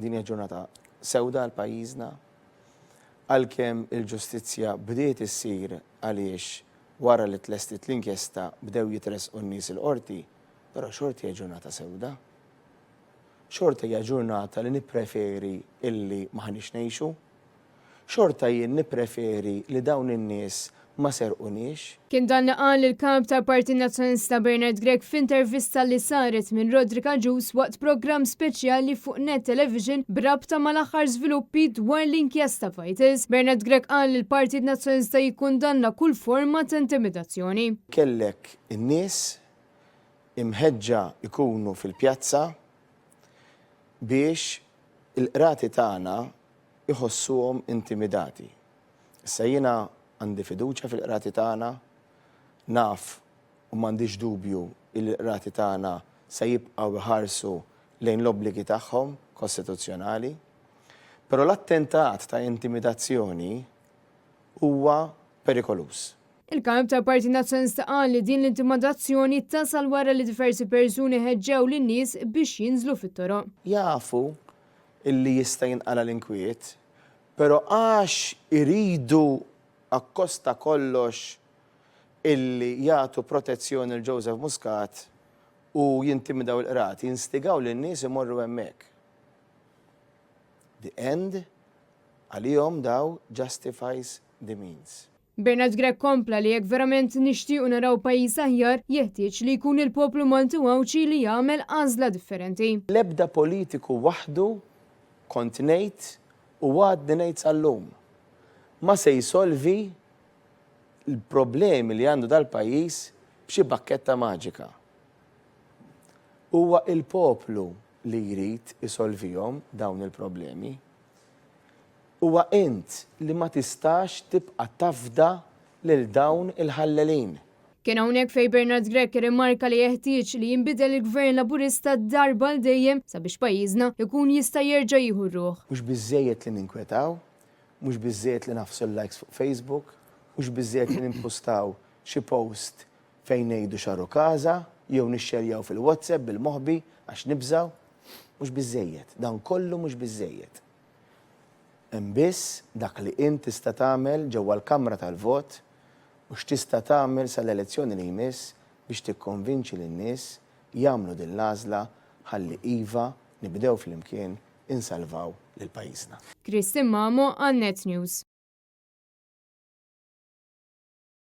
din hija ġurnata sewda għal pajjiżna, għalkemm il-ġustizzja bdiet issir għaliex wara li tlestit l-inkjesta bdew jitresqu n-nies il-qorti, però xorta hija ġurnata sewda. Xorta hija ġurnata li nippreferi illi ma ħanix ngħixu, xorta jien nippreferi li dawn in-nies ma serqunix. Kien dan li qal il-kap tal-Partit Nazzjonalista Bernard Gregg f'intervista li saret minn Rodri Kajus waqt programm speċjali fuq Net Television b'rabta mal-aħħar żviluppi dwar l-inkjesta Fighters. Bernard Gregg qal li l-Partit Nazzjonalista jikkundanna kull forma ta' intimidazzjoni. Kellek in-nies imħeġġa ikunu fil-pjazza biex il-qrati tagħna iħossuhom intimidati. Issa jiena għandi fiduċja fil-qrati tagħna, naf u m'għandix dubju il-qrati tagħna se jibqgħu iħarsu lejn l-obbligi tagħhom kostituzzjonali, però l-attentat ta' intimidazzjoni huwa perikolus. Il-kap tal-Partit Nazzjonalista qal li din l-intimidazzjoni tasal wara li diversi persuni ħeġġew lin-nies biex jinżlu fit-toroq. Jafu illi jista' jinqala l-inkwiet, però għax iridu akkosta kollox illi jagħtu protezzjoni l Joseph Muscat u jintimidaw il-qrati, jinstigaw lin-nies imorru hemmhekk. The end għalihom daw justifies the means. Bernard Gregg kompla li jekk verament nixtiequ naraw pajjiż aħjar, jeħtieġ li jkun il-poplu Malti Wawċi li jagħmel għażla differenti. L-ebda politiku waħdu kont ngħid u għadni ngħid sal-lum ma se jsolvi l-problemi li għandu dal-pajjiż b'xi bakketta maġika. Huwa il-poplu li jrid isolvihom dawn il-problemi. Huwa int li ma tistax tibqa' tafda lil dawn il-ħallelin. Kien hawnhekk fejn Bernard Gregg irrimarka li jeħtieġ li jinbidel il-Gvern Laburista darba l dejjem sabiex pajjiżna ikun jista' jerġa' jieħu r-ruħ. Mhux biżżejjed li ninkwetaw, mhux biżżejjed li nafsu l-likes fuq Facebook, mhux biżżejjed li nimpostaw xi post fejn ngħidu xarru każa, jew nixxerjaw fil-WhatsApp bil-moħbi għax nibżaw, mhux biżżejjed, dan kollu mhux biżżejjed. Hemm biss dak li int tista' tagħmel ġewwa l-Kamra tal-Vot u x'tista' tagħmel sal-elezzjoni li jmiss biex tikkonvinċi lin-nies jagħmlu din l-għażla ħalli iva nibdew flimkien insalvaw lil pajjiżna. Kristin Mamo għal Net News.